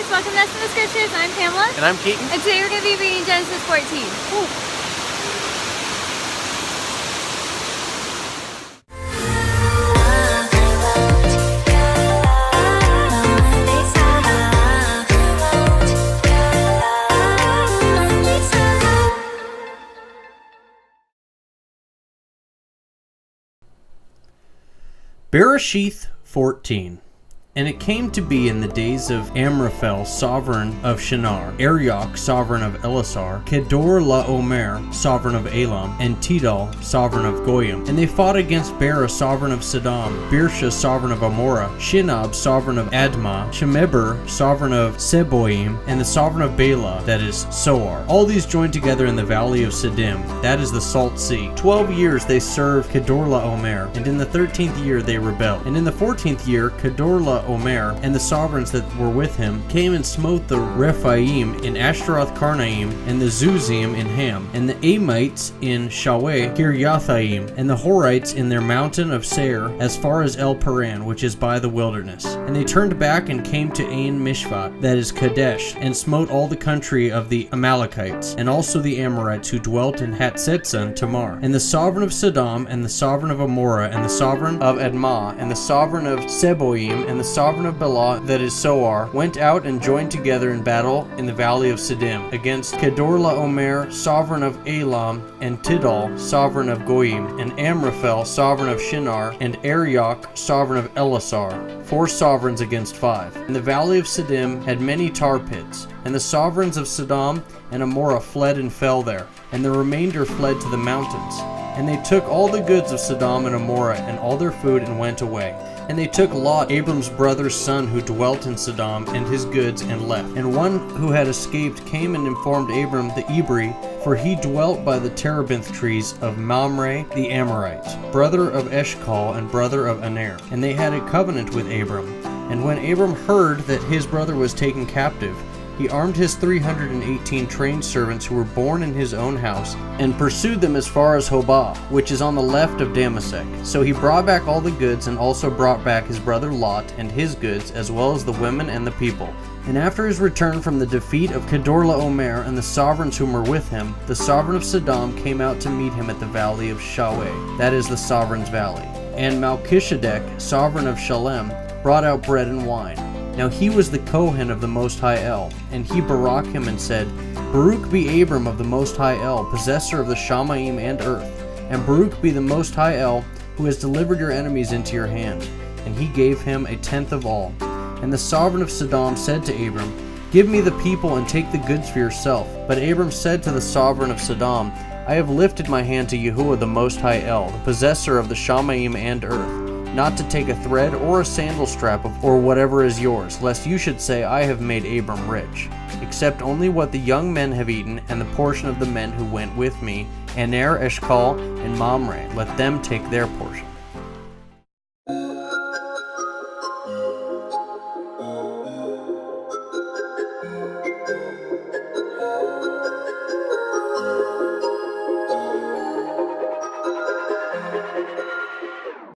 guys, welcome to the Scriptures. I'm Pamela. And I'm Keaton. And today we're going to be reading Genesis 14. Ooh. Bereshith 14. And it came to be in the days of Amraphel, sovereign of Shinar, Arioch, sovereign of Elasar, Kedorlaomer, sovereign of Elam, and Tidal, sovereign of Goyim. And they fought against Bera, sovereign of Sodom, Birsha, sovereign of Amorah, Shinab, sovereign of Admah, Shemeber, sovereign of Seboim, and the sovereign of Bela, that is Soar. All these joined together in the valley of Siddim, that is the Salt Sea. 12 years they served Kedorlaomer, and in the 13th year they rebelled. And in the 14th year, Kedorlaomer and the sovereigns that were with him came and smote the Rephaim in Ashtaroth Karnaim, and the Zuzim in Ham, and the Amites in Shaweh Kiryathaim, and the Horites in their mountain of Seir, as far as El Paran, which is by the wilderness. And they turned back and came to Ain Mishpat, that is Kadesh, and smote all the country of the Amalekites, and also the Amorites who dwelt in Hatzetzon Tamar, and the sovereign of Sodom, and the sovereign of Amorah, and the sovereign of Admah, and the sovereign of Seboim, and the sovereign of Bela, that is Soar, went out and joined together in battle in the valley of Siddim against Kedorlaomer, sovereign of Elam, and Tidal, sovereign of Goyim, and Amraphel, sovereign of Shinar, and Arioch, sovereign of Elasar, 4 sovereigns against 5. And the valley of Siddim had many tar pits, and the sovereigns of Sodom and Amorah fled and fell there, and the remainder fled to the mountains. And they took all the goods of Sodom and Amorah and all their food and went away. And they took Lot, Abram's brother's son, who dwelt in Sodom, and his goods, and left. And one who had escaped came and informed Abram the Hebrew, for he dwelt by the terebinth trees of Mamre the Amorite, brother of Eshcol and brother of Aner. And they had a covenant with Abram. And when Abram heard that his brother was taken captive, he armed his 318 trained servants who were born in his own house, and pursued them as far as Hobah, which is on the left of Damasek. So he brought back all the goods, and also brought back his brother Lot and his goods, as well as the women and the people. And after his return from the defeat of Kedorlaomer and the sovereigns whom were with him, the sovereign of Sodom came out to meet him at the valley of Shaweh, that is the sovereign's valley. And Melchizedek, sovereign of Shalom, brought out bread and wine. Now he was the Kohen of the Most High El, and he barak him and said, Baruch be Abram of the Most High El, possessor of the Shamayim and earth, and Baruch be the Most High El, who has delivered your enemies into your hand. And he gave him 1/10 of all. And the sovereign of Sodom said to Abram, Give me the people and take the goods for yourself. But Abram said to the sovereign of Sodom, I have lifted my hand to Yahuwah the Most High El, the possessor of the Shamayim and earth, not to take a thread or a sandal strap or whatever is yours, lest you should say, I have made Abram rich. Except only what the young men have eaten, and the portion of the men who went with me, Aner, Eshcol, and Mamre, let them take their portion.